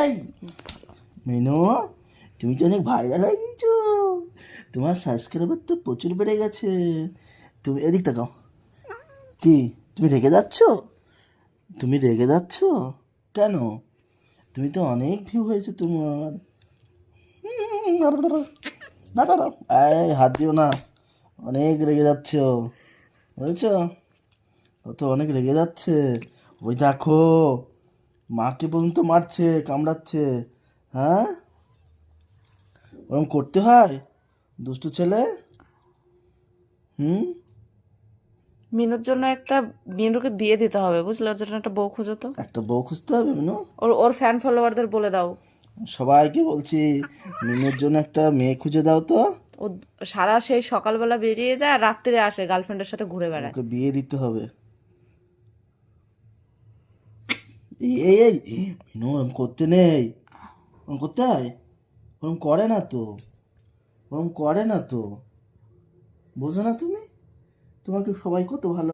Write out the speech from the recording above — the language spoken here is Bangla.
এই মিনু, তুমি তো অনেক ভাইরাল হয়ে গেছো, তোমার সাবস্ক্রাইবার তো প্রচুর বেড়ে গেছে। তুমি এদিক তাকাও। কি তুমি রেগে যাচ্ছ? তুমি রেগে যাচ্ছ কেন? তুমি তো অনেক ভিউ হয়েছে তোমার। এই হাত দিও না, অনেক রেগে যাচ্ছ বুঝেছ? ও তো অনেক রেগে যাচ্ছে। ওই দেখো, মাকে পর্যন্ত মারছে, কামড়াচ্ছে। হ্যাঁ, ওরকম করতে হয় দুষ্টু ছেলে? হুম। মিনুকে বিয়ে দিতে হবে, বুঝলে? ওর জন্য একটা বউ খুঁজো তো। একটা বউ খুঁজতে হবে মিনু। ওর ওর ফ্যান ফলোয়ারদের বলে দাও। সবাইকে বলছি মিনুর জন্য একটা মেয়ে খুঁজে দাও তো। ও সারা সেই সকালবেলা বেরিয়ে যায় আর রাত্রে আসে, গার্লফ্রেন্ডের সাথে ঘুরে বেড়ায়। ওকে বিয়ে দিতে হবে। এই মিনু, ওরকম করতে নেই, ওরকম করতে হয়? ওরকম করে না তো, ওরকম করে না তো, বোঝো না তুমি? তোমাকে সবাই কত ভালো